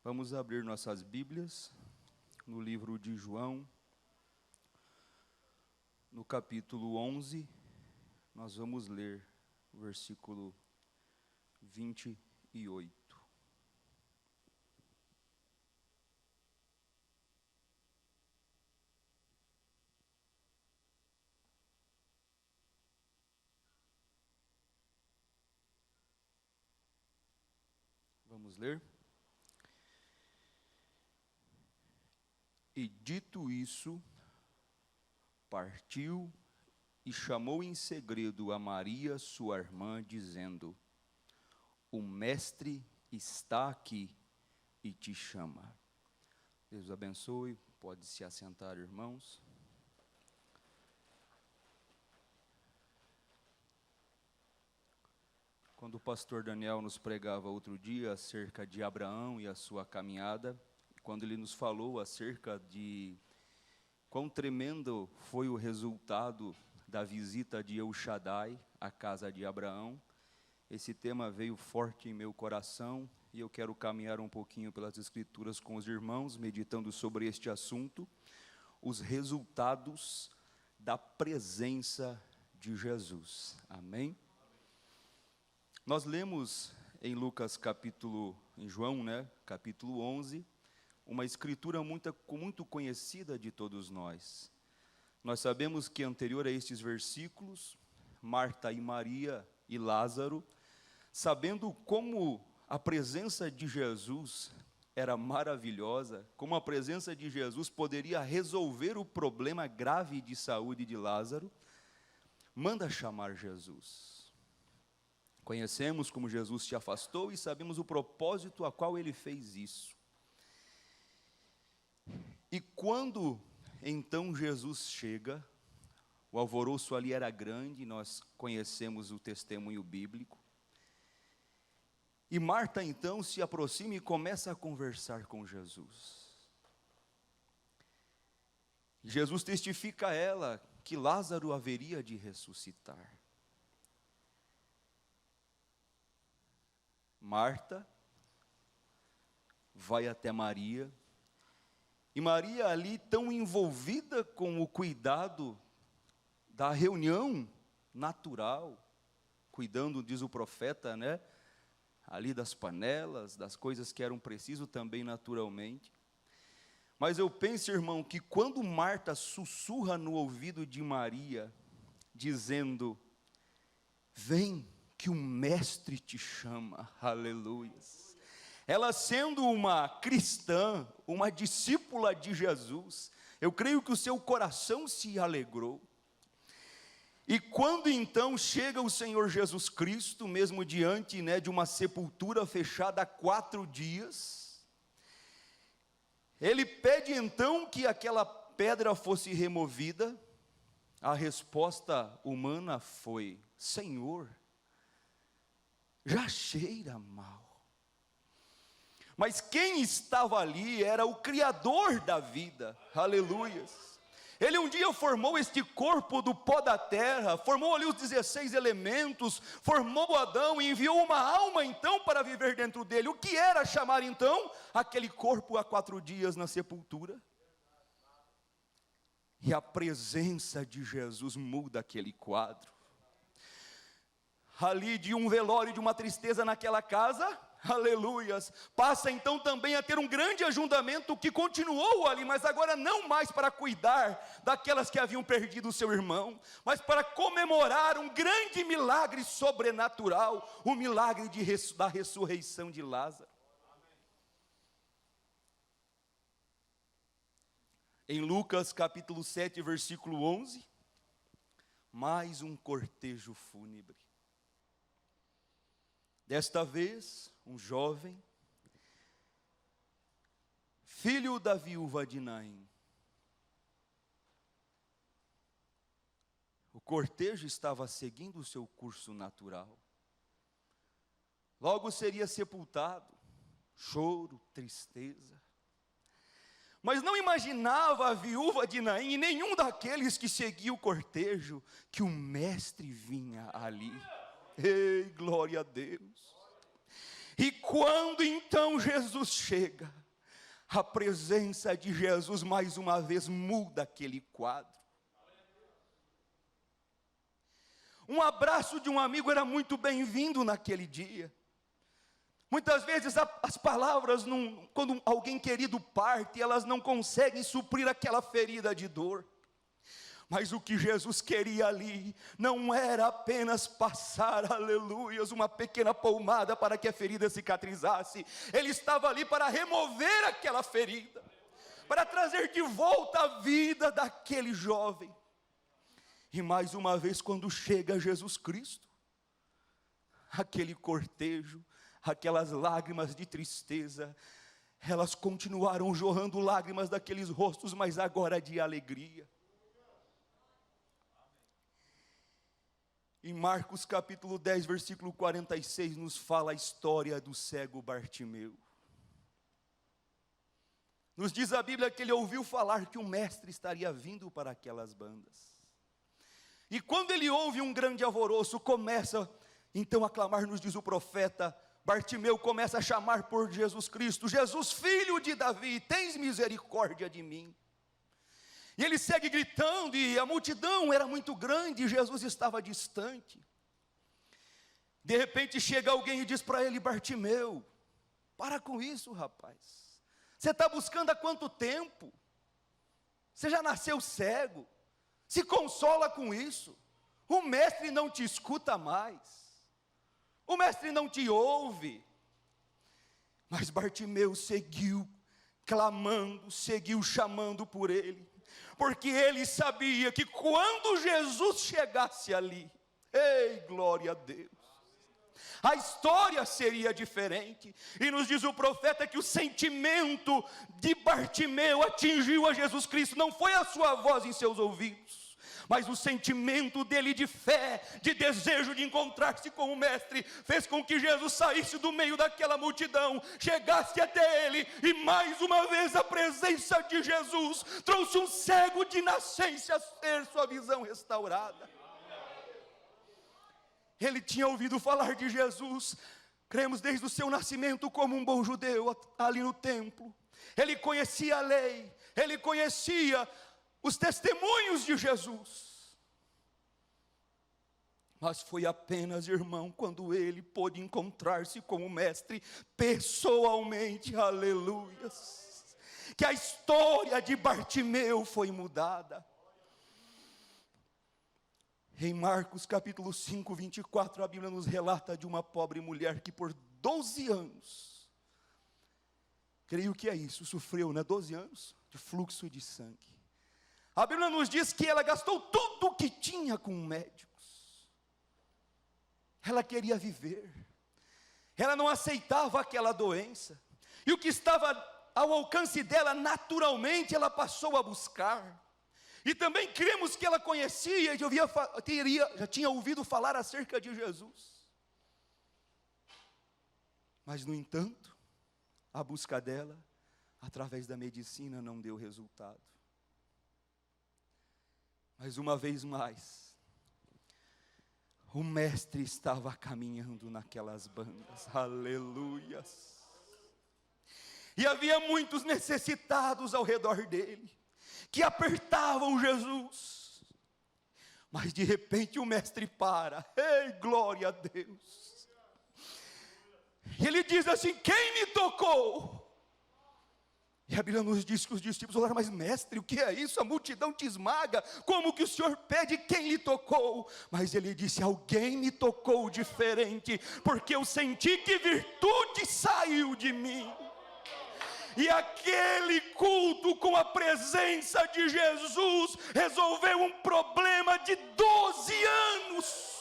Vamos abrir nossas Bíblias no livro de João, no capítulo 11, nós vamos ler o versículo 28. Vamos ler? E dito isso, partiu e chamou em segredo a Maria, sua irmã, dizendo: o mestre está aqui e te chama. Deus abençoe, pode se assentar, irmãos. Quando o pastor Daniel nos pregava outro dia acerca de Abraão e a sua caminhada, quando ele nos falou acerca de quão tremendo foi o resultado da visita de El Shaddai à casa de Abraão, esse tema veio forte em meu coração e eu quero caminhar um pouquinho pelas Escrituras com os irmãos, meditando sobre este assunto, os resultados da presença de Jesus. Amém? Nós lemos em João, capítulo 11, uma escritura muito conhecida de todos nós. Nós sabemos que anterior a estes versículos, Marta e Maria e Lázaro, sabendo como a presença de Jesus era maravilhosa, como a presença de Jesus poderia resolver o problema grave de saúde de Lázaro, manda chamar Jesus. Conhecemos como Jesus se afastou e sabemos o propósito a qual ele fez isso. E quando então Jesus chega, o alvoroço ali era grande, nós conhecemos o testemunho bíblico. E Marta então se aproxima e começa a conversar com Jesus. Jesus testifica a ela que Lázaro haveria de ressuscitar. Marta vai até Maria, e Maria ali tão envolvida com o cuidado da reunião natural, cuidando, diz o profeta, ali das panelas, das coisas que eram preciso também naturalmente. Mas eu penso, irmão, que quando Marta sussurra no ouvido de Maria, dizendo: vem, que o mestre te chama, aleluias. Ela sendo uma cristã, uma discípula de Jesus, eu creio que o seu coração se alegrou. E quando então chega o Senhor Jesus Cristo, mesmo diante de uma sepultura fechada há 4 dias, ele pede então que aquela pedra fosse removida. A resposta humana foi: Senhor, já cheira mal. Mas quem estava ali era o Criador da vida, aleluias. Ele um dia formou este corpo do pó da terra, formou ali os 16 elementos, formou Adão e enviou uma alma então para viver dentro dele. O que era chamar então aquele corpo há 4 dias na sepultura? E a presença de Jesus muda aquele quadro. Ali de um velório, de uma tristeza naquela casa, aleluias, passa então também a ter um grande ajuntamento que continuou ali, mas agora não mais para cuidar daquelas que haviam perdido o seu irmão, mas para comemorar um grande milagre sobrenatural, o milagre da ressurreição de Lázaro. Em Lucas capítulo 7, versículo 11, mais um cortejo fúnebre. Desta vez, um jovem, filho da viúva de Naim. O cortejo estava seguindo o seu curso natural. Logo seria sepultado, choro, tristeza. Mas não imaginava a viúva de Naim e nenhum daqueles que seguia o cortejo que o mestre vinha ali. Ei, glória a Deus. E quando então Jesus chega, a presença de Jesus mais uma vez muda aquele quadro. Um abraço de um amigo era muito bem-vindo naquele dia. Muitas vezes as palavras, quando alguém querido parte, elas não conseguem suprir aquela ferida de dor. Mas o que Jesus queria ali, não era apenas passar, aleluias, uma pequena palmada para que a ferida cicatrizasse. Ele estava ali para remover aquela ferida, para trazer de volta a vida daquele jovem. E mais uma vez, quando chega Jesus Cristo, aquele cortejo, aquelas lágrimas de tristeza, elas continuaram jorrando lágrimas daqueles rostos, mas agora de alegria. Em Marcos capítulo 10, versículo 46, nos fala a história do cego Bartimeu. Nos diz a Bíblia que ele ouviu falar que o mestre estaria vindo para aquelas bandas. E quando ele ouve um grande alvoroço, começa então a clamar, nos diz o profeta, Bartimeu começa a chamar por Jesus Cristo: Jesus, filho de Davi, tens misericórdia de mim. E ele segue gritando, e a multidão era muito grande, e Jesus estava distante. De repente chega alguém e diz para ele: Bartimeu, para com isso, rapaz. Você está buscando há quanto tempo? Você já nasceu cego. Se consola com isso. O mestre não te escuta mais. O mestre não te ouve. Mas Bartimeu seguiu clamando, seguiu chamando por ele, porque ele sabia que quando Jesus chegasse ali, ei, glória a Deus, a história seria diferente. E nos diz o profeta que o sentimento de Bartimeu atingiu a Jesus Cristo. Não foi a sua voz em seus ouvidos, mas o sentimento dele de fé, de desejo de encontrar-se com o mestre, fez com que Jesus saísse do meio daquela multidão, chegasse até ele, e mais uma vez a presença de Jesus trouxe um cego de nascença a ter sua visão restaurada. Ele tinha ouvido falar de Jesus, cremos desde o seu nascimento como um bom judeu ali no templo. Ele conhecia a lei, ele conhecia os testemunhos de Jesus. Mas foi apenas, irmão, quando ele pôde encontrar-se com o mestre pessoalmente, aleluias, que a história de Bartimeu foi mudada. Em Marcos capítulo 5, 24, a Bíblia nos relata de uma pobre mulher que por 12 anos, creio que é isso, sofreu, 12 anos de fluxo de sangue. A Bíblia nos diz que ela gastou tudo o que tinha com médicos. Ela queria viver. Ela não aceitava aquela doença. E o que estava ao alcance dela, naturalmente, ela passou a buscar. E também cremos que ela conhecia, já tinha ouvido falar acerca de Jesus. Mas, no entanto, a busca dela, através da medicina, não deu resultado. Mas uma vez mais, o mestre estava caminhando naquelas bandas, aleluias. E havia muitos necessitados ao redor dele, que apertavam Jesus. Mas de repente o mestre para, ei, glória a Deus. E ele diz assim: quem me tocou? E a Bíblia nos diz que os discípulos falaram: mas mestre, o que é isso? A multidão te esmaga, como que o Senhor pede quem lhe tocou? Mas ele disse: alguém me tocou diferente, porque eu senti que virtude saiu de mim. E aquele culto com a presença de Jesus resolveu um problema de 12 anos.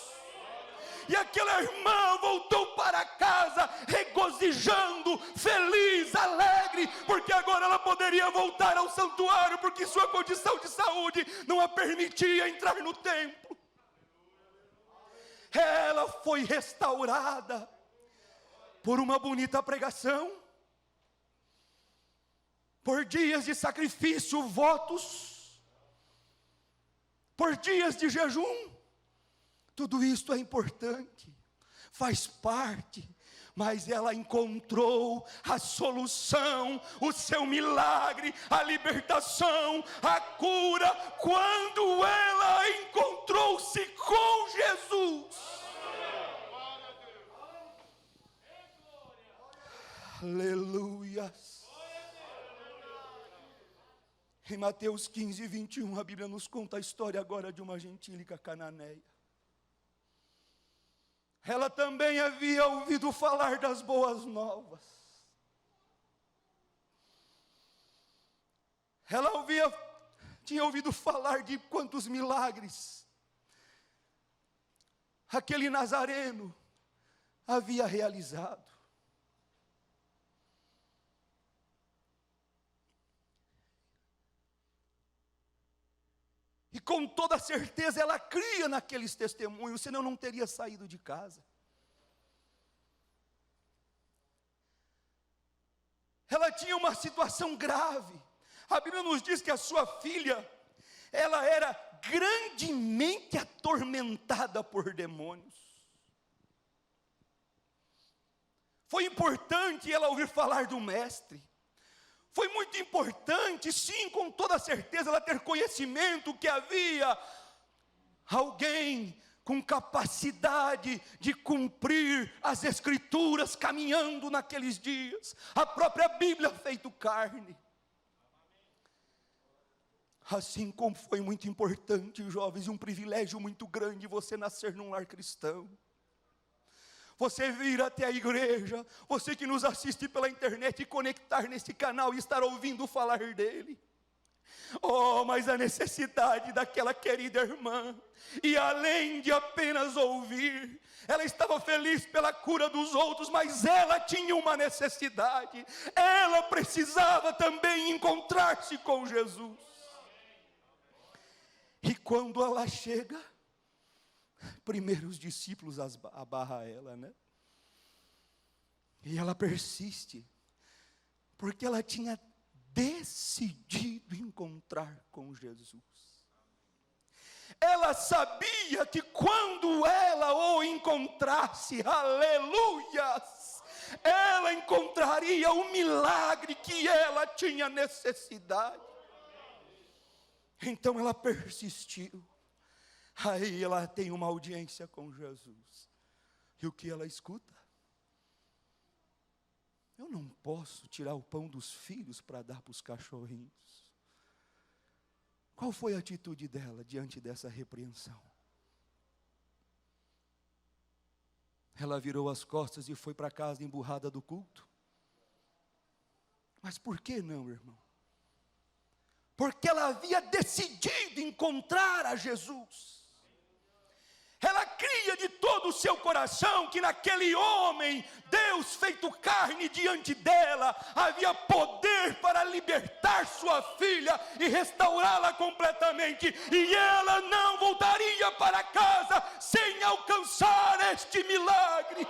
E aquela irmã voltou para casa regozijando, feliz, alegre, porque agora ela poderia voltar ao santuário, porque sua condição de saúde não a permitia entrar no templo. Ela foi restaurada por uma bonita pregação, por dias de sacrifício, votos, por dias de jejum. Tudo isto é importante, faz parte, Mas ela encontrou a solução, o seu milagre, a libertação, a cura, quando ela encontrou-se com Jesus. Aleluia. Em Mateus 15, 21, a Bíblia nos conta a história agora de uma gentílica cananeia. Ela também havia ouvido falar das boas novas. Ela tinha ouvido falar de quantos milagres aquele nazareno havia realizado. E com toda certeza ela cria naqueles testemunhos, senão não teria saído de casa. Ela tinha uma situação grave. A Bíblia nos diz que a sua filha, ela era grandemente atormentada por demônios. Foi importante ela ouvir falar do mestre. Foi muito importante, sim, com toda certeza, ela ter conhecimento que havia alguém com capacidade de cumprir as Escrituras, caminhando naqueles dias. A própria Bíblia feito carne. Assim como foi muito importante, jovens, e um privilégio muito grande você nascer num lar cristão. Você vir até a igreja, você que nos assiste pela internet e conectar nesse canal e estar ouvindo falar dele. Oh, mas a necessidade daquela querida irmã, e além de apenas ouvir, ela estava feliz pela cura dos outros, mas ela tinha uma necessidade, ela precisava também encontrar-se com Jesus. E quando ela chega, primeiro os discípulos abarram ela, né? E ela persiste, porque ela tinha decidido encontrar com Jesus. Ela sabia que quando ela o encontrasse, aleluias, ela encontraria o milagre que ela tinha necessidade. Então ela persistiu. Aí ela tem uma audiência com Jesus. E o que ela escuta? Eu não posso tirar o pão dos filhos para dar para os cachorrinhos. Qual foi a atitude dela diante dessa repreensão? Ela virou as costas e foi para casa emburrada do culto. Mas por que não, irmão? Porque ela havia decidido encontrar a Jesus. Ela cria de todo o seu coração que naquele homem, Deus feito carne diante dela, havia poder para libertar sua filha e restaurá-la completamente. E ela não voltaria para casa sem alcançar este milagre.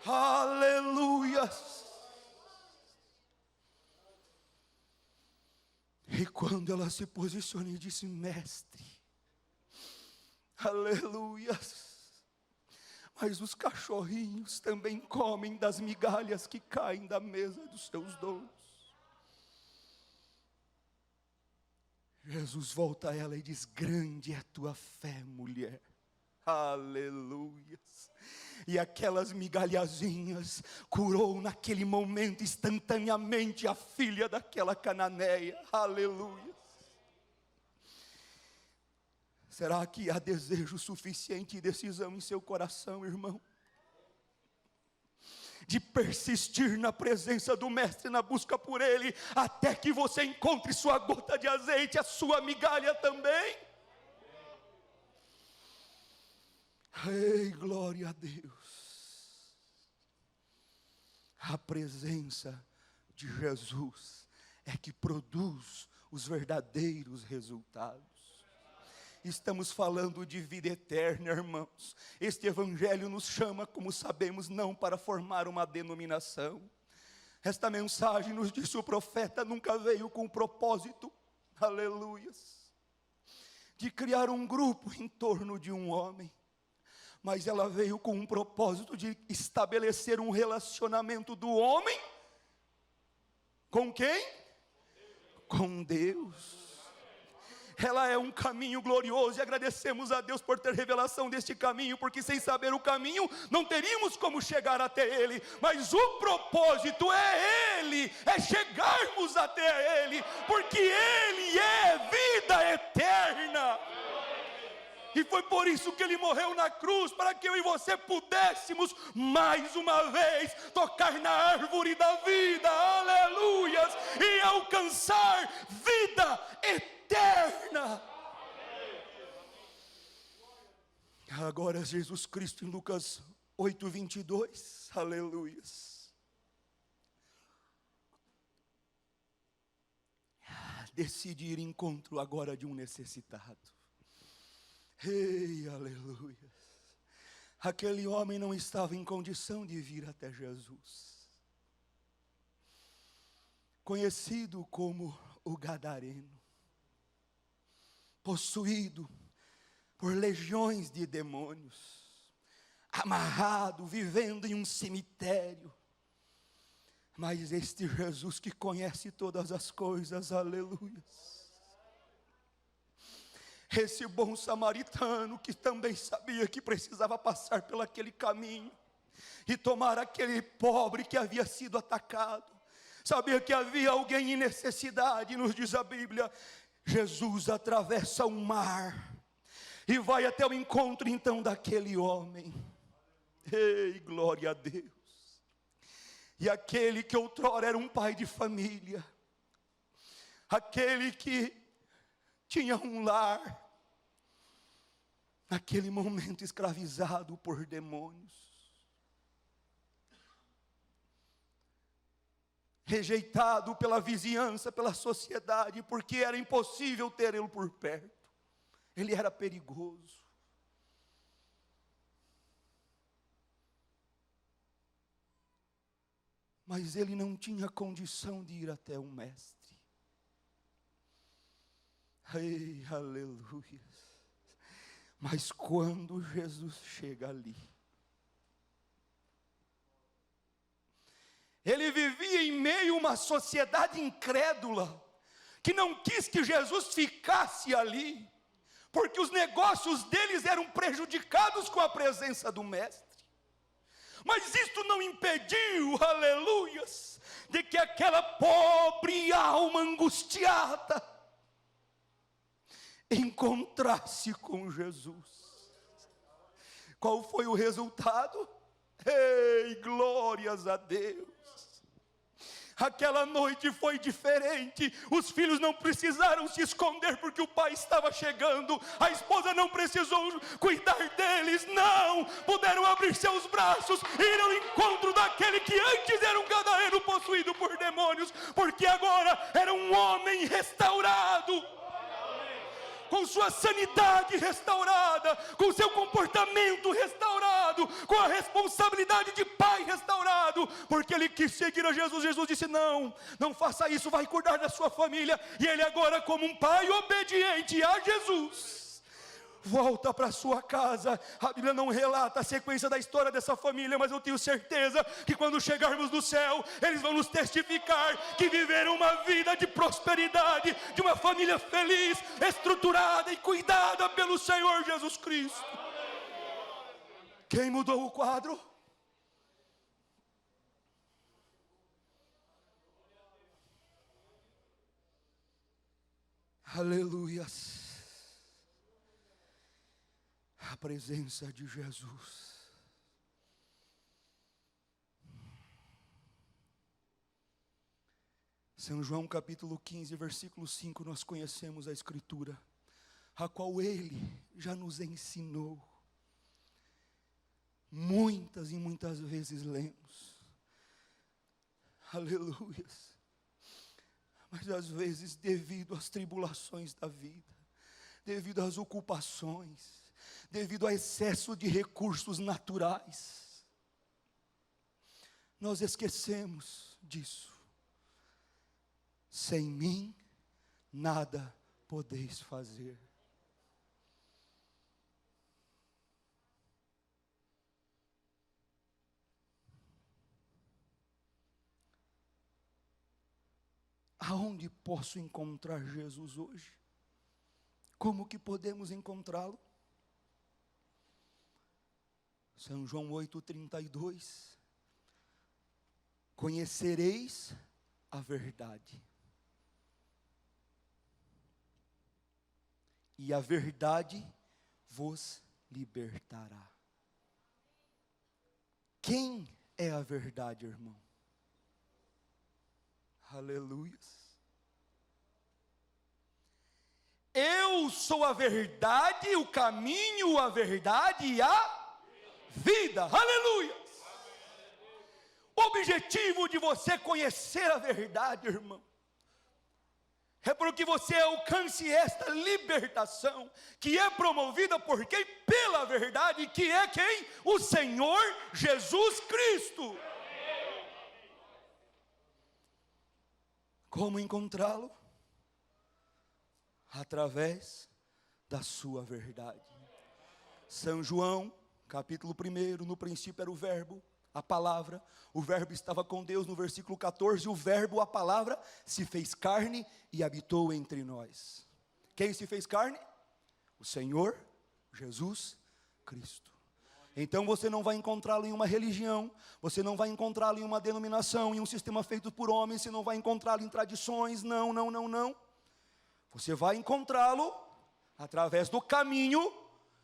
Aleluia. E quando ela se posiciona e disse: mestre, aleluia, mas os cachorrinhos também comem das migalhas que caem da mesa dos teus donos. Jesus volta a ela e diz: grande é a tua fé, mulher. Aleluia. E aquelas migalhazinhas curou naquele momento instantaneamente a filha daquela cananeia. Aleluia. Será que há desejo suficiente e decisão em seu coração, irmão? De persistir na presença do Mestre, na busca por Ele, até que você encontre sua gota de azeite, a sua migalha também? Ei, glória a Deus. A presença de Jesus é que produz os verdadeiros resultados. Estamos falando de vida eterna, irmãos. Este evangelho nos chama, como sabemos, não para formar uma denominação. Esta mensagem, nos disse o profeta, nunca veio com o propósito, aleluias, de criar um grupo em torno de um homem. mas ela veio com um propósito de estabelecer um relacionamento do homem com quem? Com Deus. Ela é um caminho glorioso e agradecemos a Deus por ter revelação deste caminho, porque sem saber o caminho não teríamos como chegar até Ele, mas o propósito é Ele, é chegarmos até Ele, porque Ele é vida eterna. E foi por isso que Ele morreu na cruz, para que eu e você pudéssemos mais uma vez tocar na árvore da vida, aleluias, e alcançar vida eterna. Agora Jesus Cristo em Lucas 8:22, aleluias, decide ir em encontro agora de um necessitado. Ei, aleluia. Aquele homem não estava em condição de vir até Jesus, conhecido como o Gadareno, possuído por legiões de demônios, amarrado, vivendo em um cemitério. Mas este Jesus que conhece todas as coisas, aleluia, esse bom samaritano que também sabia que precisava passar por aquele caminho e tomar aquele pobre que havia sido atacado, sabia que havia alguém em necessidade, nos diz a Bíblia. Jesus atravessa o mar e vai até o encontro então daquele homem. Ei, glória a Deus. E aquele que outrora era um pai de família, aquele que tinha um lar, naquele momento escravizado por demônios, rejeitado pela vizinhança, pela sociedade, porque era impossível ter ele por perto, ele era perigoso. Mas ele não tinha condição de ir até o mestre. Ei, aleluia. Mas quando Jesus chega ali, ele vivia em meio a uma sociedade incrédula, que não quis que Jesus ficasse ali, porque os negócios deles eram prejudicados com a presença do mestre. Mas isto não impediu, aleluias, de que aquela pobre alma angustiada encontrasse com Jesus. Qual foi o resultado? Ei, glórias a Deus. Aquela noite foi diferente. Os filhos não precisaram se esconder porque o pai estava chegando. A esposa não precisou cuidar deles. Não, puderam abrir seus braços e ir ao encontro daquele que antes era um gadareno possuído por demônios, porque agora era um homem restaurado, com sua sanidade restaurada, com seu comportamento restaurado, com a responsabilidade de pai restaurado, porque ele quis seguir a Jesus. Jesus disse: não, não faça isso, vai cuidar da sua família. E ele agora, como um pai obediente a Jesus, volta para sua casa. A Bíblia não relata a sequência da história dessa família, mas eu tenho certeza que quando chegarmos no céu, eles vão nos testificar que viveram uma vida de prosperidade, de uma família feliz, estruturada e cuidada pelo Senhor Jesus Cristo. Quem mudou o quadro? Aleluias. A presença de Jesus. São João capítulo 15, versículo 5, nós conhecemos a Escritura, a qual Ele já nos ensinou. Muitas e muitas vezes lemos. Aleluias. Mas às vezes, devido às tribulações da vida, devido às ocupações, devido ao excesso de recursos naturais, nós esquecemos disso. Sem mim, nada podeis fazer. aonde posso encontrar Jesus hoje? Como que podemos encontrá-lo? São João 8,32. Conhecereis a verdade, e a verdade vos libertará. Quem é a verdade, irmão? Aleluias. Eu sou a verdade, o caminho, a verdade e a vida. Aleluia. O objetivo de você conhecer a verdade, irmão, é para que você alcance esta libertação, que é promovida por quem? Pela verdade, que é quem? O Senhor Jesus Cristo. Como encontrá-lo? Através da sua verdade. São João, capítulo 1, no princípio era o verbo, a palavra, o verbo estava com Deus, no versículo 14, o verbo, a palavra, se fez carne e habitou entre nós. Quem se fez carne? O Senhor Jesus Cristo. Então você não vai encontrá-lo em uma religião, você não vai encontrá-lo em uma denominação, em um sistema feito por homens, você não vai encontrá-lo em tradições, não. Você vai encontrá-lo através do caminho,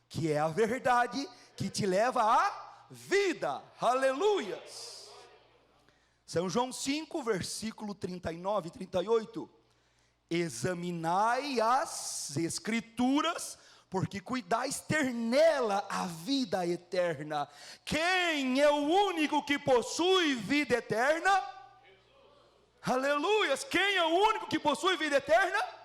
que é a verdade, que te leva à vida. Aleluias. São João 5, versículo 39 e 38. Examinai as Escrituras, porque cuidais ter nela a vida eterna. Quem é o único que possui vida eterna? Aleluias. Quem é o único que possui vida eterna?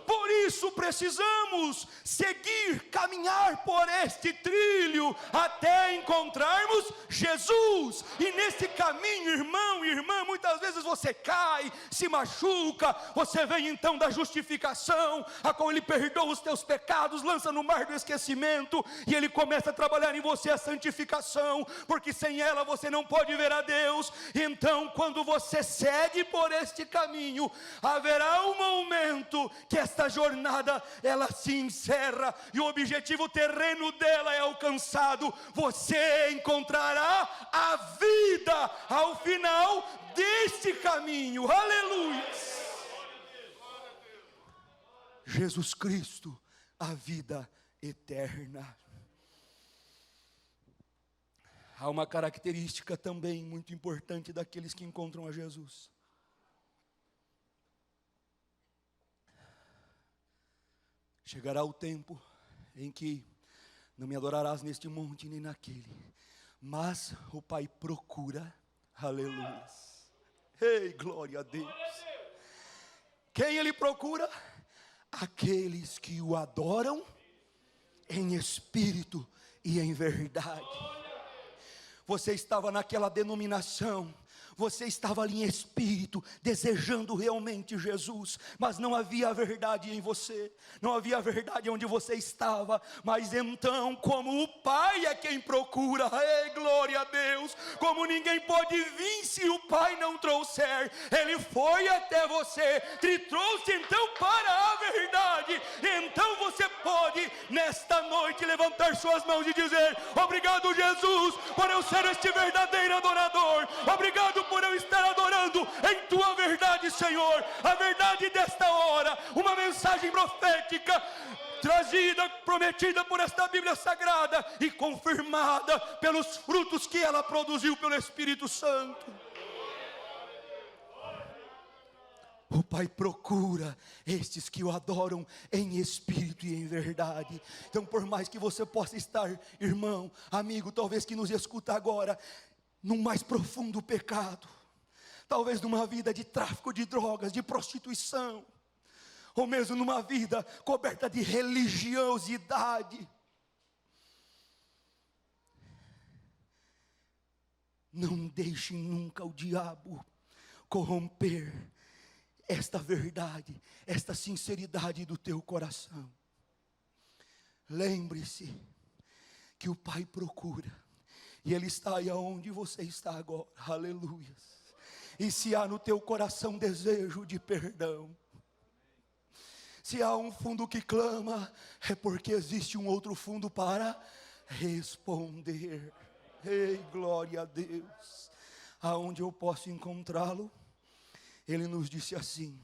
Por isso precisamos seguir, caminhar por este trilho, até encontrarmos Jesus. E nesse caminho, irmão e irmã, muitas vezes você cai, se machuca, você vem então da justificação, a qual Ele perdoa os teus pecados, lança no mar do esquecimento, e Ele começa a trabalhar em você a santificação, porque sem ela você não pode ver a Deus. Então, quando você segue por este caminho, haverá um momento que esta jornada, ela se encerra, e o objetivo terreno dela é alcançado. Você encontrará a vida ao final deste caminho. Aleluia. Jesus Cristo, a vida eterna. Há uma característica também muito importante daqueles que encontram a Jesus. Chegará o tempo em que não me adorarás neste monte nem naquele, mas o Pai procura, aleluia. Ei, glória a Deus. Quem Ele procura? Aqueles que o adoram em espírito e em verdade. Você estava naquela denominação, você estava ali em espírito, desejando realmente Jesus, mas não havia a verdade em você, não havia a verdade onde você estava. Mas então, como o Pai é quem procura, ei, glória a Deus, como ninguém pode vir se o Pai não trouxer, Ele foi até você, te trouxe então para a verdade. Então você pode nesta noite levantar suas mãos e dizer: obrigado, Jesus, por eu ser este verdadeiro adorador, obrigado por eu estar adorando em tua verdade, Senhor. A verdade desta hora, uma mensagem profética trazida, prometida por esta Bíblia Sagrada e confirmada pelos frutos que ela produziu pelo Espírito Santo. O Pai procura estes que o adoram em espírito e em verdade. Então, por mais que você possa estar, irmão, amigo, talvez que nos escuta agora, num mais profundo pecado, talvez numa vida de tráfico de drogas, de prostituição, ou mesmo numa vida coberta de religiosidade, não deixe nunca o diabo corromper esta verdade, esta sinceridade do teu coração. Lembre-se que o Pai procura, e Ele está aí aonde você está agora. Aleluia. E se há no teu coração desejo de perdão, se há um fundo que clama, é porque existe um outro fundo para responder. Ei, glória a Deus. Aonde eu posso encontrá-lo? Ele nos disse assim: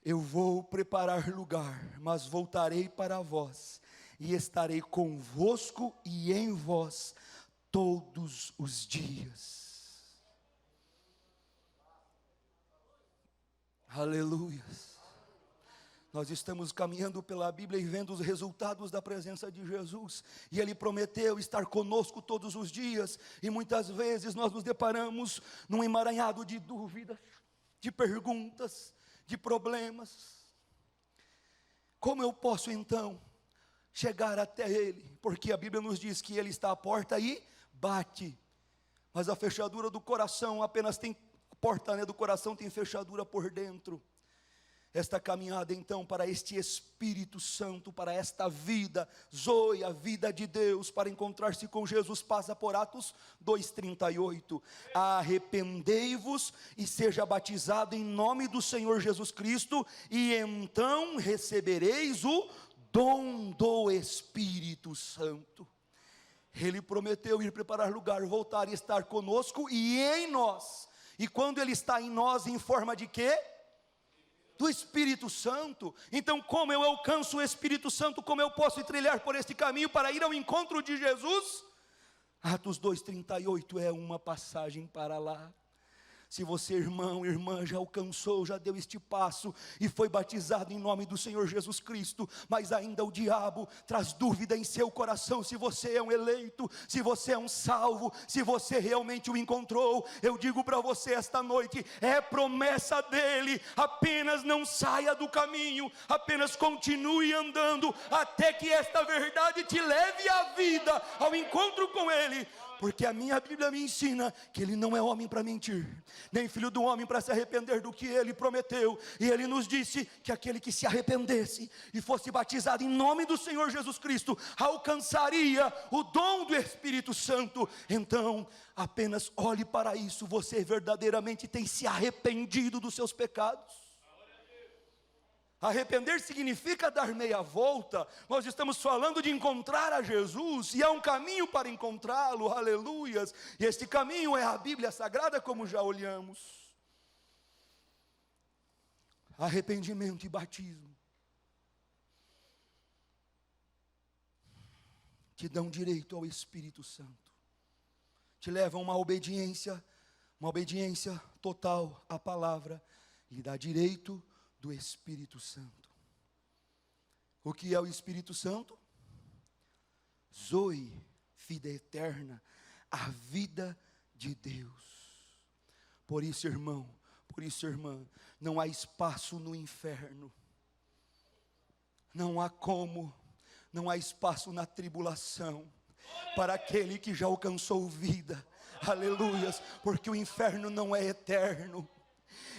eu vou preparar lugar, mas voltarei para vós, e estarei convosco e em vós todos os dias. Aleluia. Nós estamos caminhando pela Bíblia e vendo os resultados da presença de Jesus, e Ele prometeu estar conosco todos os dias, e muitas vezes nós nos deparamos num emaranhado de dúvidas, de perguntas, de problemas. Como eu posso então chegar até Ele? Porque a Bíblia nos diz que Ele está à porta e bate, mas a fechadura do coração apenas tem, a porta do coração tem fechadura por dentro. Esta caminhada então para este Espírito Santo, para esta vida, Zoe, a vida de Deus, para encontrar-se com Jesus, passa por Atos 2,38. Arrependei-vos e seja batizado em nome do Senhor Jesus Cristo, e então recebereis o dom do Espírito Santo. Ele prometeu ir preparar lugar, voltar e estar conosco e em nós. E quando Ele está em nós, em forma de quê? Do Espírito Santo. Então, como eu alcanço o Espírito Santo? Como eu posso trilhar por este caminho para ir ao encontro de Jesus? Atos 2,38 é uma passagem para lá. Se você, irmão, irmã, já alcançou, já deu este passo e foi batizado em nome do Senhor Jesus Cristo, mas ainda o diabo traz dúvida em seu coração se você é um eleito, se você é um salvo, se você realmente o encontrou, eu digo para você esta noite, é promessa dele, apenas não saia do caminho, apenas continue andando, até que esta verdade te leve à vida, ao encontro com ele. Porque a minha Bíblia me ensina que Ele não é homem para mentir, nem filho do homem para se arrepender do que Ele prometeu. E Ele nos disse que aquele que se arrependesse e fosse batizado em nome do Senhor Jesus Cristo, alcançaria o dom do Espírito Santo. Então, apenas olhe para isso, você verdadeiramente tem se arrependido dos seus pecados? Arrepender significa dar meia volta. Nós estamos falando de encontrar a Jesus, e há um caminho para encontrá-lo, aleluias, e este caminho é a Bíblia Sagrada, como já olhamos. Arrependimento e batismo te dão direito ao Espírito Santo, te levam a uma obediência total à palavra, e dá direito do Espírito Santo. O que é o Espírito Santo? Zoe, vida eterna, a vida de Deus. Por isso, irmão, por isso, irmã, não há espaço no inferno, não há espaço na tribulação, para aquele que já alcançou vida, aleluias, porque o inferno não é eterno.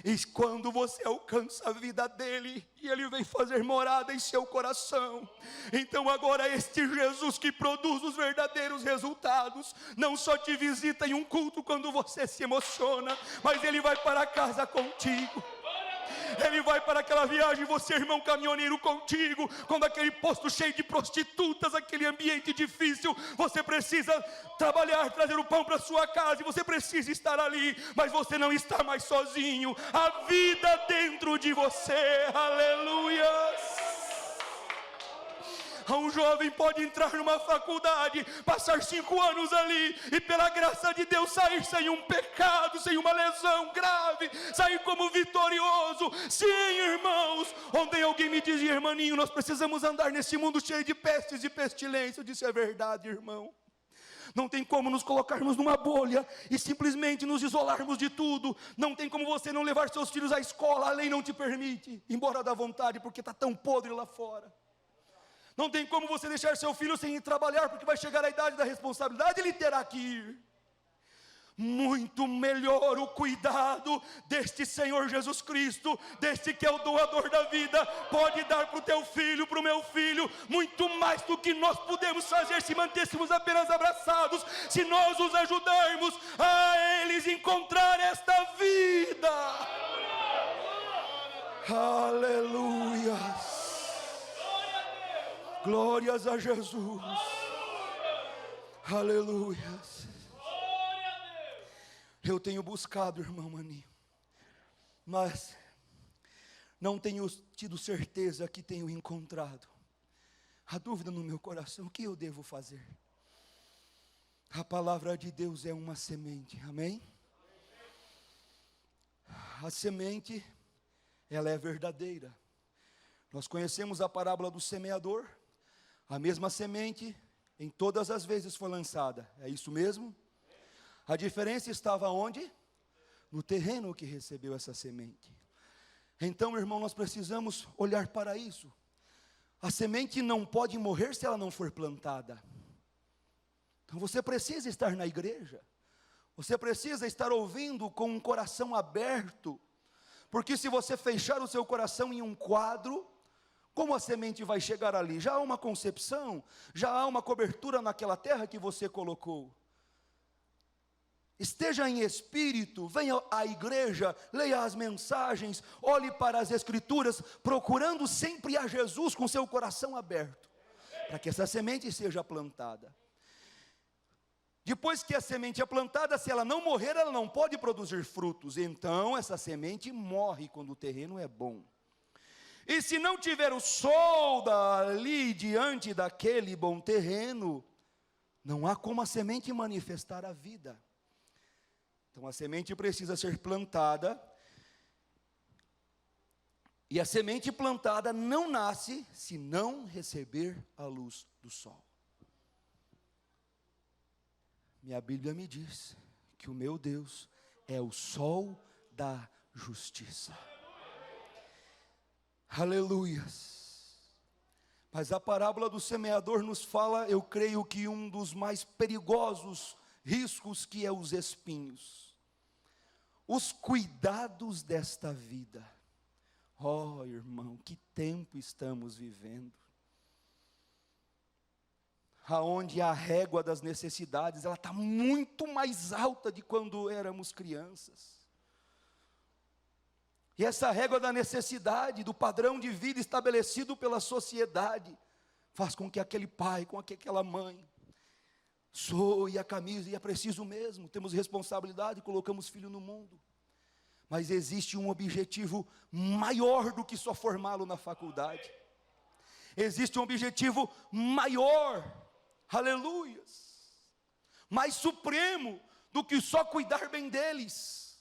E quando você alcança a vida dele, e ele vem fazer morada em seu coração, então agora este Jesus que produz os verdadeiros resultados, não só te visita em um culto quando você se emociona, mas ele vai para casa contigo. Ele vai para aquela viagem, você, irmão caminhoneiro, contigo, quando aquele posto cheio de prostitutas, aquele ambiente difícil, você precisa trabalhar, trazer o pão para sua casa, e você precisa estar ali, mas você não está mais sozinho, a vida dentro de você, aleluias. Um jovem pode entrar numa faculdade, passar 5 anos ali, e pela graça de Deus sair sem um pecado, sem uma lesão grave, sair como vitorioso. Sim, irmãos, ontem alguém me dizia, irmãninho, nós precisamos andar nesse mundo cheio de pestes e pestilência. Eu disse, é verdade, irmão. Não tem como nos colocarmos numa bolha e simplesmente nos isolarmos de tudo. Não tem como você não levar seus filhos à escola, a lei não te permite, embora dá vontade, porque está tão podre lá fora. Não tem como você deixar seu filho sem ir trabalhar, porque vai chegar a idade da responsabilidade e ele terá que ir. muito melhor o cuidado deste Senhor Jesus Cristo, deste que é o doador da vida, pode dar para o teu filho, para o meu filho, muito mais do que nós podemos fazer se mantêssemos apenas abraçados, se nós os ajudarmos a eles encontrar esta vida. Aleluia. Glórias a Jesus. Aleluia. Eu tenho buscado, irmão Maninho, mas não tenho tido certeza que tenho encontrado. A dúvida no meu coração, o que eu devo fazer? A palavra de Deus é uma semente, amém? A semente, ela é verdadeira. Nós conhecemos a parábola do semeador. A mesma semente, em todas as vezes foi lançada, é isso mesmo? A diferença estava onde? No terreno que recebeu essa semente. Então, irmão, nós precisamos olhar para isso. A semente não pode morrer se ela não for plantada. Então você precisa estar na igreja. Você precisa estar ouvindo com um coração aberto. Porque se você fechar o seu coração em um quadro, como a semente vai chegar ali? Já há uma concepção, já há uma cobertura naquela terra que você colocou. Esteja em espírito, venha à igreja, leia as mensagens, olhe para as escrituras, procurando sempre a Jesus com seu coração aberto, para que essa semente seja plantada. Depois que a semente é plantada, se ela não morrer, ela não pode produzir frutos, então essa semente morre quando o terreno é bom. E se não tiver o sol ali diante daquele bom terreno, não há como a semente manifestar a vida. Então a semente precisa ser plantada, e a semente plantada não nasce se não receber a luz do sol. Minha Bíblia me diz que o meu Deus é o sol da justiça. Aleluias. Mas a parábola do semeador nos fala, eu creio que um dos mais perigosos riscos, que é os espinhos. Os cuidados desta vida. Oh, irmão, que tempo estamos vivendo. Aonde a régua das necessidades, ela está muito mais alta de quando éramos crianças. E essa régua da necessidade, do padrão de vida estabelecido pela sociedade, faz com que aquele pai, com que aquela mãe, soe a camisa, e é preciso mesmo, temos responsabilidade, colocamos filho no mundo. Mas existe um objetivo maior do que só formá-lo na faculdade. Existe um objetivo maior, aleluias, mais supremo do que só cuidar bem deles.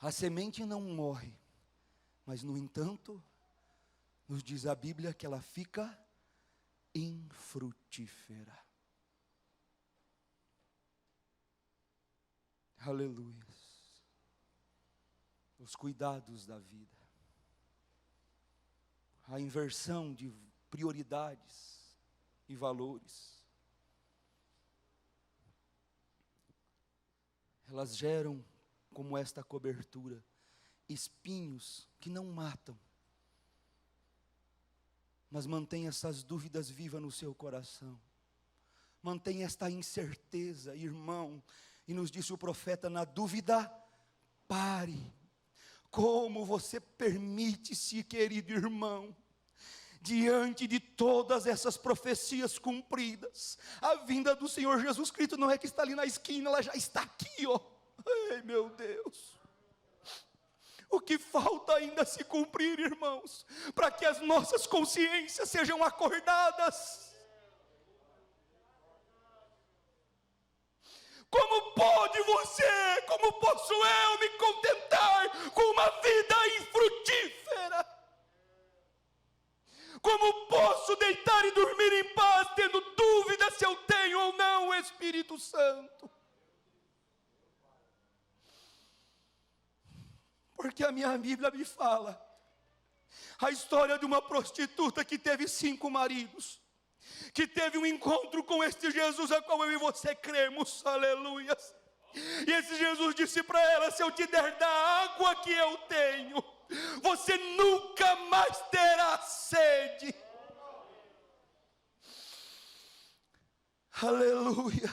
A semente não morre, mas no entanto, nos diz a Bíblia que ela fica infrutífera. Aleluia. Os cuidados da vida. A inversão de prioridades e valores. Elas geram, como esta cobertura, espinhos que não matam, mas mantém essas dúvidas vivas no seu coração. Mantém esta incerteza, irmão. E nos disse o profeta, na dúvida, pare. Como você permite-se, querido irmão, diante de todas essas profecias cumpridas, a vinda do Senhor Jesus Cristo não é que está ali na esquina, ela já está aqui, ó. Ai, meu Deus. O que falta ainda se cumprir, irmãos, para que as nossas consciências sejam acordadas. Como pode você, como posso eu me contentar com uma vida infrutífera? Como posso deitar e dormir em paz, tendo dúvida se eu tenho ou não o Espírito Santo? Porque a minha Bíblia me fala a história de uma prostituta que teve 5 maridos. que teve um encontro com este Jesus a qual eu e você cremos, aleluia. E esse Jesus disse para ela: se eu te der da água que eu tenho, você nunca mais terá sede. Aleluia.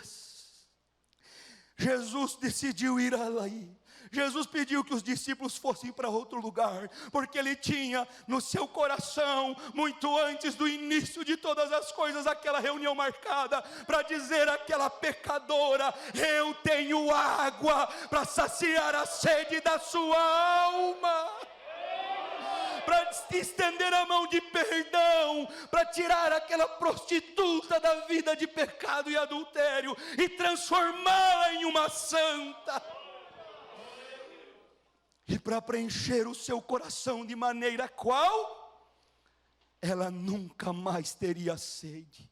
Jesus decidiu ir ali. Jesus pediu que os discípulos fossem para outro lugar, porque ele tinha no seu coração, muito antes do início de todas as coisas, aquela reunião marcada para dizer àquela pecadora: eu tenho água para saciar a sede da sua alma, para estender a mão de perdão, para tirar aquela prostituta da vida de pecado e adultério e transformá-la em uma santa. E para preencher o seu coração de maneira qual ela nunca mais teria sede.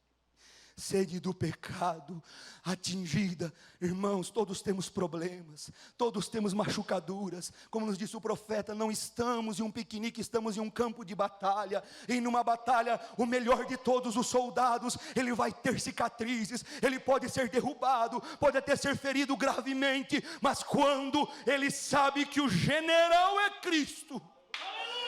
Sede do pecado, atingida. Irmãos, todos temos problemas, todos temos machucaduras. Como nos disse o profeta, não estamos em um piquenique, estamos em um campo de batalha. E numa batalha, o melhor de todos os soldados, ele vai ter cicatrizes, ele pode ser derrubado, pode até ser ferido gravemente, mas quando ele sabe que o general é Cristo,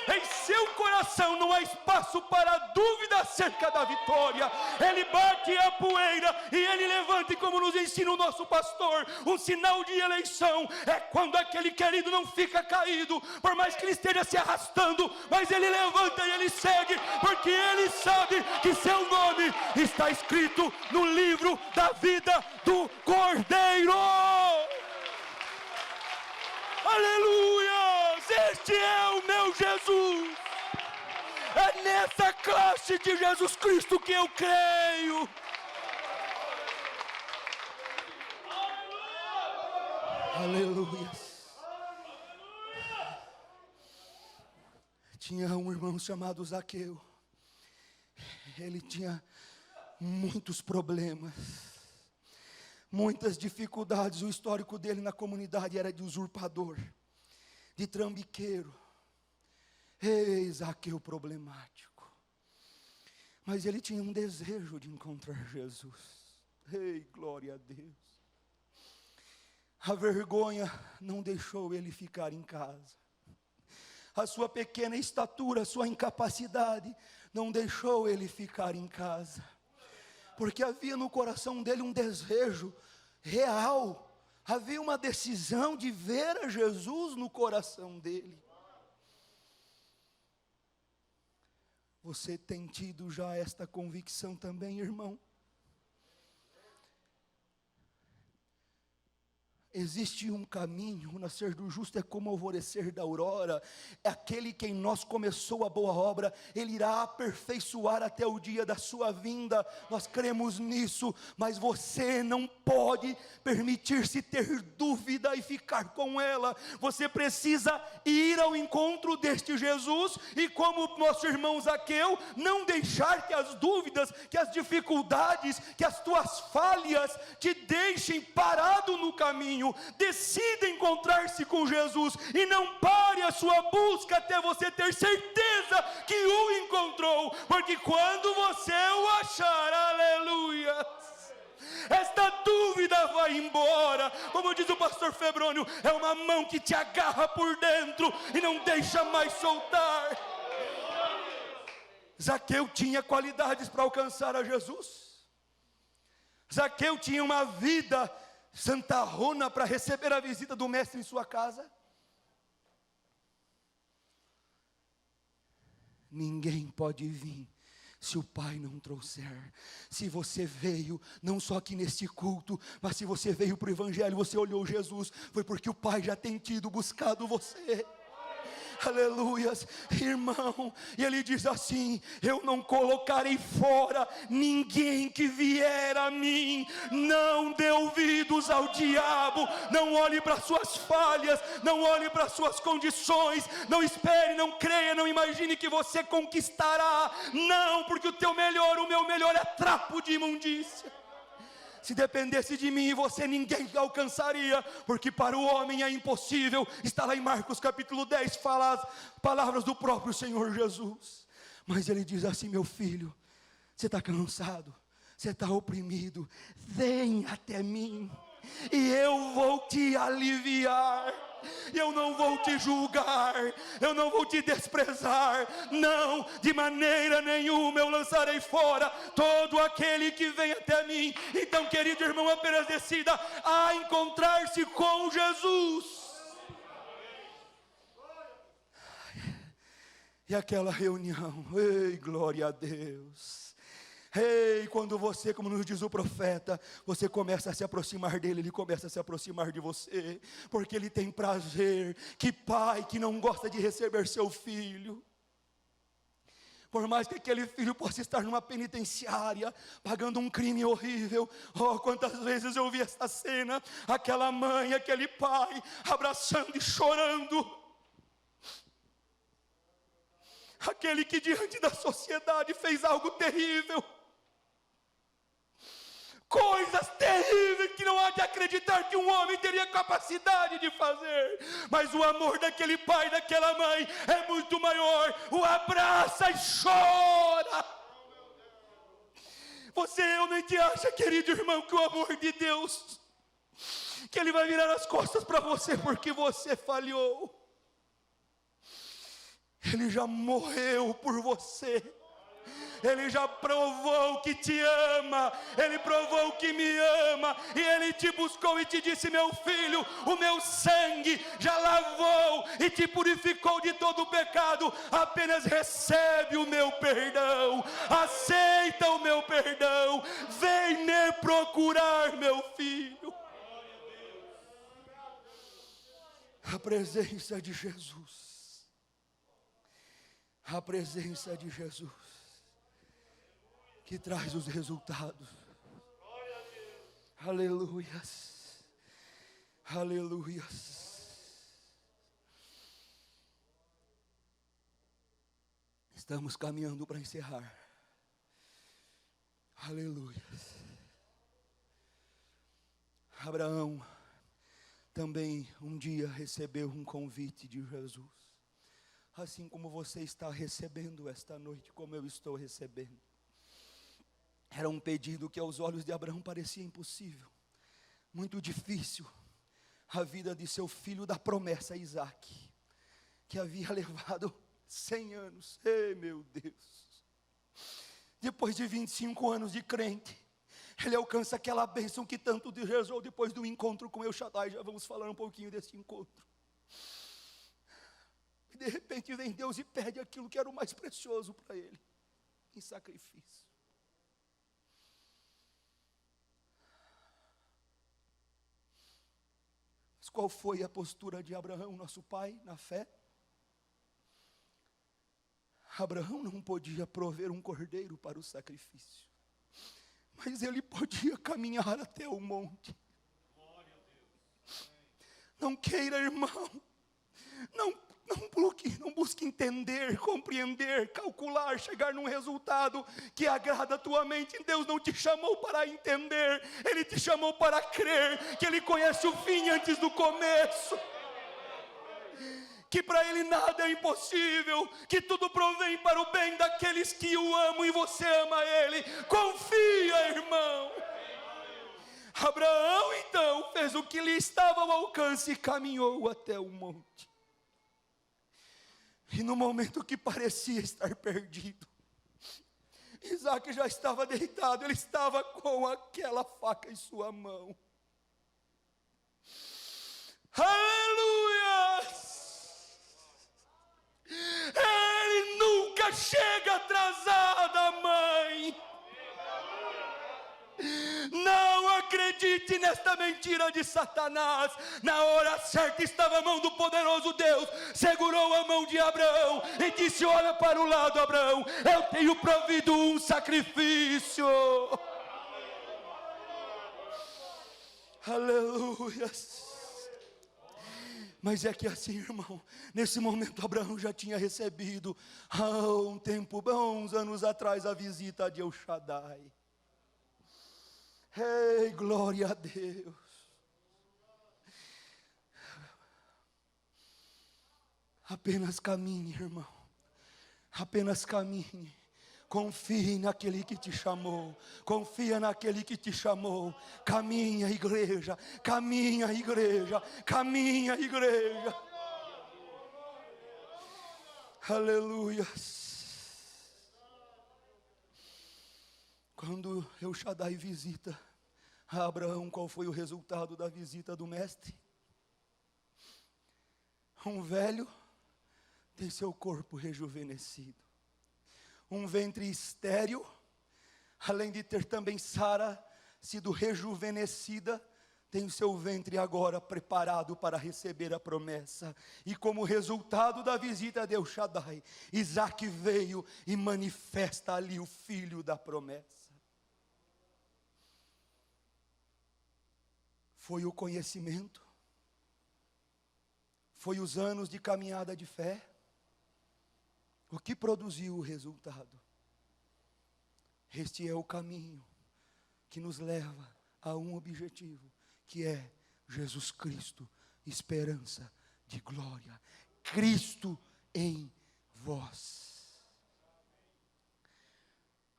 em seu coração não há espaço para dúvida acerca da vitória. Ele bate a poeira e ele levanta, e como nos ensina o nosso pastor, um sinal de eleição é quando aquele querido não fica caído, por mais que ele esteja se arrastando, mas ele levanta e ele segue, porque ele sabe que seu nome está escrito no livro da vida do Cordeiro. Aleluia! Este é o meu Jesus. É nessa classe de Jesus Cristo que eu creio. Aleluia. Tinha um irmão chamado Zaqueu. Ele tinha muitos problemas, muitas dificuldades. O histórico dele na comunidade era de usurpador, de trambiqueiro. Ei, Zaqueu problemático. Mas ele tinha um desejo de encontrar Jesus. Ei, glória a Deus. A vergonha não deixou ele ficar em casa. A sua pequena estatura, a sua incapacidade não deixou ele ficar em casa. Porque havia no coração dele um desejo real. Havia uma decisão de ver a Jesus no coração dele. Você tem tido já esta convicção também, irmão? Existe um caminho, o nascer do justo é como o alvorecer da aurora. É aquele que em nós começou a boa obra, ele irá aperfeiçoar até o dia da sua vinda. Nós cremos nisso, mas você não pode permitir-se ter dúvida e ficar com ela. Você precisa ir ao encontro deste Jesus, e como nosso irmão Zaqueu, não deixar que as dúvidas, que as dificuldades, que as tuas falhas te deixem parado no caminho. Decida encontrar-se com Jesus e não pare a sua busca até você ter certeza que o encontrou, porque quando você o achar, aleluia, esta dúvida vai embora. Como diz o pastor Febrônio, é uma mão que te agarra por dentro e não deixa mais soltar. Zaqueu tinha qualidades para alcançar a Jesus. Zaqueu tinha uma vida santarrona para receber a visita do mestre em sua casa. Ninguém pode vir se o Pai não trouxer. Se você veio, não só aqui neste culto, mas se você veio para o Evangelho, você olhou Jesus, foi porque o Pai já tem tido buscado você. Aleluias, irmão. E ele diz assim: eu não colocarei fora ninguém que vier a mim. Não dê ouvidos ao diabo. Não olhe para suas falhas, não olhe para suas condições. Não espere, não creia, não imagine que você conquistará. Não, porque o teu melhor, o meu melhor é trapo de imundícia. Se dependesse de mim e você, ninguém alcançaria, porque para o homem é impossível. Está lá em Marcos capítulo 10, fala as palavras do próprio Senhor Jesus. Mas ele diz assim: meu filho, Você está cansado, você está oprimido, vem até mim, e eu vou te aliviar. Eu não vou te julgar, eu não vou te desprezar, não, de maneira nenhuma eu lançarei fora todo aquele que vem até mim. Então, querido irmão, apenas decida a encontrar-se com Jesus. E aquela reunião, ei, glória a Deus. Ei, quando você, como nos diz o profeta, você começa a se aproximar dele, ele começa a se aproximar de você, porque ele tem prazer. Que pai que não gosta de receber seu filho? Por mais que aquele filho possa estar numa penitenciária, pagando um crime horrível. Oh, quantas vezes eu vi essa cena, aquela mãe, aquele pai, abraçando e chorando. Aquele que diante da sociedade fez algo terrível. Coisas terríveis que não há de acreditar que um homem teria capacidade de fazer. Mas o amor daquele pai, daquela mãe é muito maior. O abraça e chora. Você realmente acha, querido irmão, que o amor de Deus, que Ele vai virar as costas para você porque você falhou? Ele já morreu por você. Ele já provou que te ama, Ele provou que me ama, e Ele te buscou e te disse: meu filho, o meu sangue já lavou e te purificou de todo o pecado, apenas recebe o meu perdão, aceita o meu perdão, vem me procurar, meu filho. A presença de Jesus, a presença de Jesus, que traz os resultados. Aleluias, aleluias. Estamos caminhando para encerrar. Aleluias. Abraão também um dia recebeu um convite de Jesus, assim como você está recebendo esta noite, como eu estou recebendo. Era um pedido que aos olhos de Abraão parecia impossível, muito difícil. A vida de seu filho da promessa, Isaque, que havia levado 100 anos. Ei, meu Deus! Depois de 25 anos de crente, ele alcança aquela bênção que tanto desejou depois do encontro com El Shaddai. Já vamos falar um pouquinho desse encontro. E de repente vem Deus e pede aquilo que era o mais precioso para ele, em sacrifício. Qual foi a postura de Abraão, nosso pai, na fé? Abraão não podia prover um cordeiro para o sacrifício, mas ele podia caminhar até o monte. Não queira, irmão, não busque entender, compreender, calcular, chegar num resultado que agrada a tua mente. Deus não te chamou para entender, Ele te chamou para crer, que Ele conhece o fim antes do começo, que para Ele nada é impossível, que tudo provém para o bem daqueles que o amam e você ama Ele. Confia, irmão. Abraão então fez o que lhe estava ao alcance e caminhou até o monte. E no momento que parecia estar perdido, Isaque já estava deitado, ele estava com aquela faca em sua mão. Aleluia! Ele nunca chega atrasada, mãe. Não acredite nesta mentira de Satanás. Na hora certa estava a mão do poderoso Deus, segurou a mão de Abraão e disse: olha para o lado, Abraão, eu tenho provido um sacrifício. Aleluia. Mas é que assim, irmão, nesse momento Abraão já tinha recebido, há um tempo, bons anos atrás, a visita de El Shaddai. Ei, glória a Deus. Apenas caminhe, irmão. Apenas caminhe. Confie naquele que te chamou. Confia naquele que te chamou. Caminha, igreja. Caminha, igreja. Caminha, igreja. Aleluia. Quando El Shaddai visita a Abraão, qual foi o resultado da visita do mestre? Um velho tem seu corpo rejuvenescido. Um ventre estéril, além de ter também Sara sido rejuvenescida, tem o seu ventre agora preparado para receber a promessa. E como resultado da visita de El Shaddai, Isaac veio e manifesta ali o filho da promessa. Foi o conhecimento, foi os anos de caminhada de fé, o que produziu o resultado. Este é o caminho que nos leva a um objetivo, que é Jesus Cristo, esperança de glória. Cristo em vós.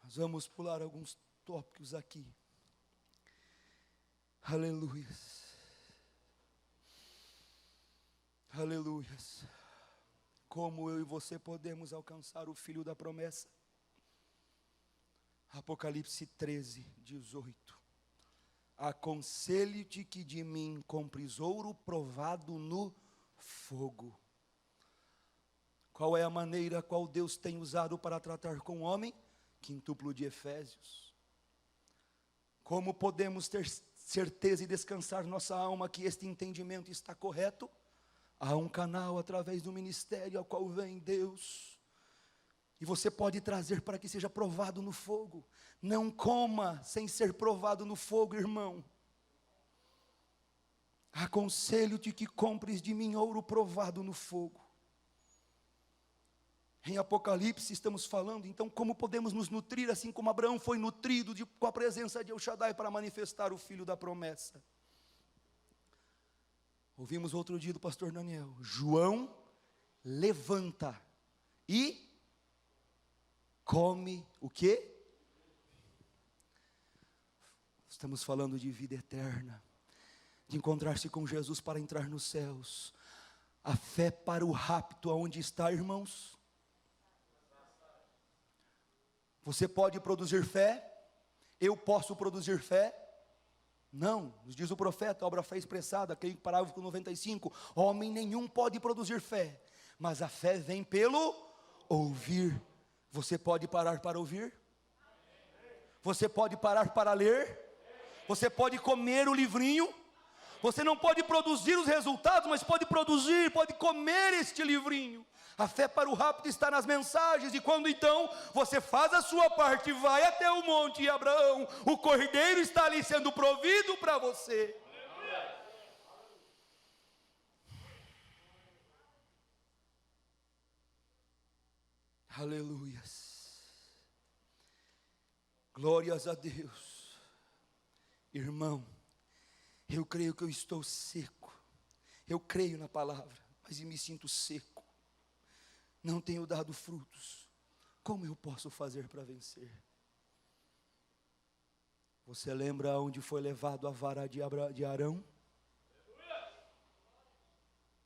Nós vamos pular alguns tópicos aqui. Aleluias. Aleluias. Como eu e você podemos alcançar o filho da promessa? Apocalipse 13, 18. Aconselho-te que de mim compres ouro provado no fogo. Qual é a maneira qual Deus tem usado para tratar com o homem? Quintuplo de Efésios. Como podemos ter certeza e descansar nossa alma que este entendimento está correto? Há um canal através do ministério ao qual vem Deus. E você pode trazer para que seja provado no fogo. Não coma sem ser provado no fogo, irmão. Aconselho-te que compres de mim ouro provado no fogo. Em Apocalipse estamos falando, então, como podemos nos nutrir, assim como Abraão foi nutrido com a presença de El Shaddai para manifestar o filho da promessa. Ouvimos outro dia do pastor Daniel, João levanta e come o quê? Estamos falando de vida eterna, de encontrar-se com Jesus para entrar nos céus. A fé para o rapto, aonde está, irmãos? Você pode produzir fé? Eu posso produzir fé? Não, nos diz o profeta, a obra fé expressada, aquele parágrafo 95, homem nenhum pode produzir fé, mas a fé vem pelo ouvir. Você pode parar para ouvir? Você pode parar para ler? Você pode comer o livrinho? Você não pode produzir os resultados, mas pode produzir, pode comer este livrinho. A fé para o rápido está nas mensagens, e quando então você faz a sua parte, vai até o monte e Abraão, o cordeiro está ali sendo provido para você. Aleluias. Glórias a Deus. Irmão, eu creio que eu estou seco. Eu creio na palavra, mas me sinto seco. Não tenho dado frutos. Como eu posso fazer para vencer? Você lembra onde foi levado a vara de Arão?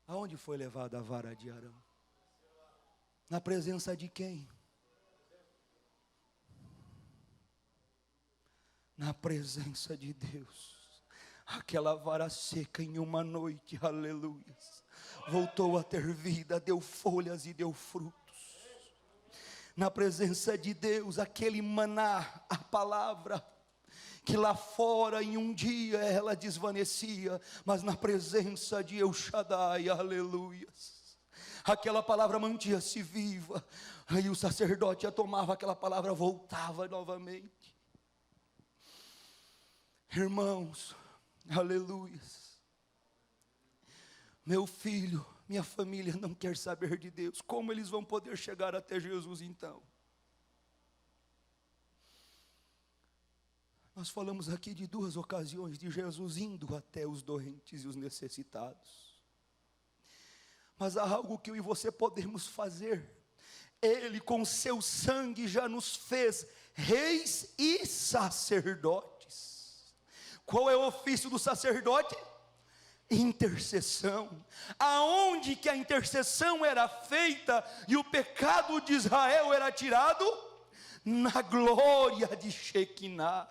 Aonde foi levada a vara de Arão? Na presença de quem? Na presença de Deus. Aquela vara seca em uma noite, aleluia, voltou a ter vida, deu folhas e deu frutos. Na presença de Deus, aquele maná, a palavra, que lá fora em um dia ela desvanecia, mas na presença de El Shaddai, aleluias, aquela palavra mantinha-se viva. Aí o sacerdote tomava aquela palavra, voltava novamente. Irmãos, aleluias, meu filho, minha família não quer saber de Deus. Como eles vão poder chegar até Jesus então? Nós falamos aqui de 2 ocasiões de Jesus indo até os doentes e os necessitados. Mas há algo que eu e você podemos fazer. Ele com seu sangue já nos fez reis e sacerdotes. Qual é o ofício do sacerdote? Intercessão. Aonde que a intercessão era feita e o pecado de Israel era tirado? Na glória de Shekinah.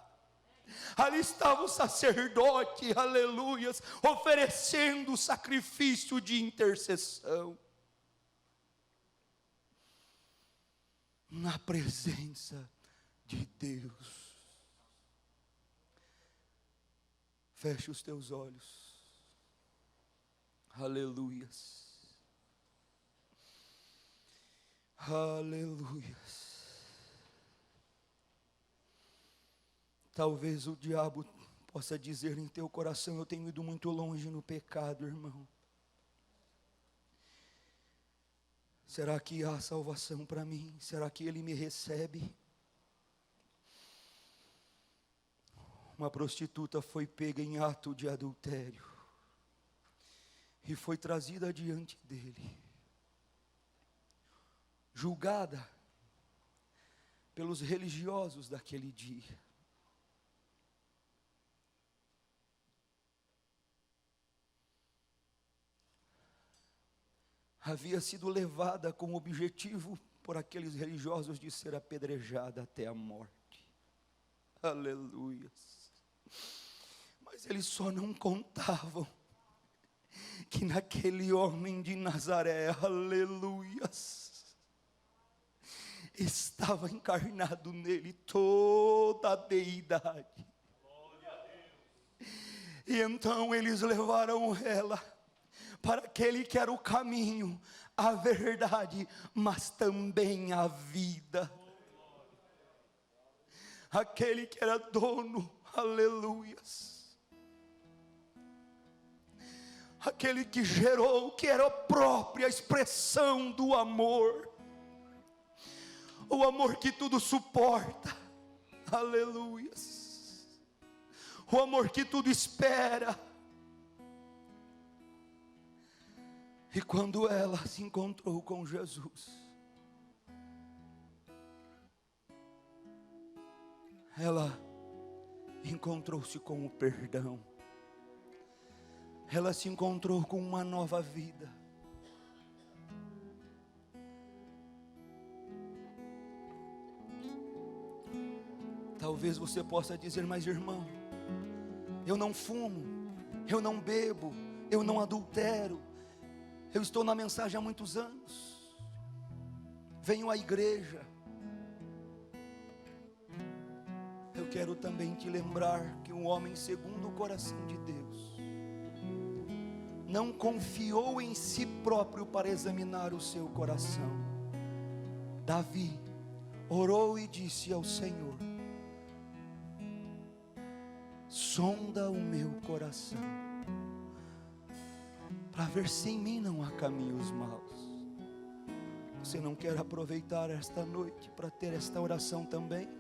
Ali estava o sacerdote, aleluias, oferecendo o sacrifício de intercessão. Na presença de Deus. Feche os teus olhos. Aleluias. Aleluias. Talvez o diabo possa dizer em teu coração: eu tenho ido muito longe no pecado, irmão. Será que há salvação para mim? Será que Ele me recebe? Uma prostituta foi pega em ato de adultério e foi trazida diante dele, julgada pelos religiosos daquele dia. Havia sido levada com o objetivo por aqueles religiosos de ser apedrejada até a morte. Aleluias. Mas eles só não contavam que naquele homem de Nazaré, aleluias, estava encarnado nele toda a deidade. E então eles levaram ela para aquele que era o caminho, a verdade, mas também a vida. Aquele que era dono, aleluias. Aquele que gerou, que era a própria expressão do amor. O amor que tudo suporta, aleluias. O amor que tudo espera. E quando ela se encontrou com Jesus, ela encontrou-se com o perdão. Ela se encontrou com uma nova vida. Talvez você possa dizer: mas irmão, eu não fumo, eu não bebo, eu não adultero, eu estou na mensagem há muitos anos, venho à igreja. Eu quero também te lembrar que um homem segundo o coração de Deus não confiou em si próprio para examinar o seu coração. Davi orou e disse ao Senhor: sonda o meu coração, para ver se em mim não há caminhos maus. Você não quer aproveitar esta noite para ter esta oração também?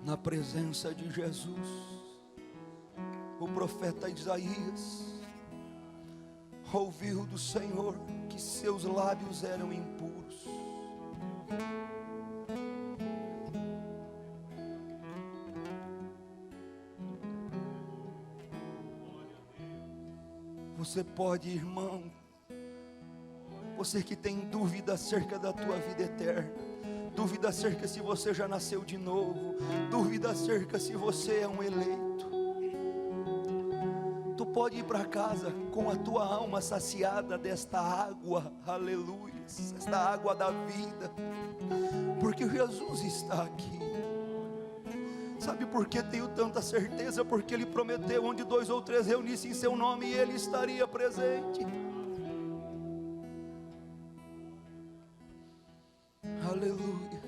Na presença de Jesus, o profeta Isaías ouviu do Senhor que seus lábios eram impuros. Você pode, irmão, você que tem dúvida acerca da tua vida eterna, dúvida acerca se você já nasceu de novo, dúvida acerca se você é um eleito, tu pode ir para casa com a tua alma saciada desta água, aleluia, esta água da vida, porque Jesus está aqui. Sabe por que tenho tanta certeza? Porque Ele prometeu: onde 2 ou 3 reunissem em seu nome, Ele estaria presente. Aleluia.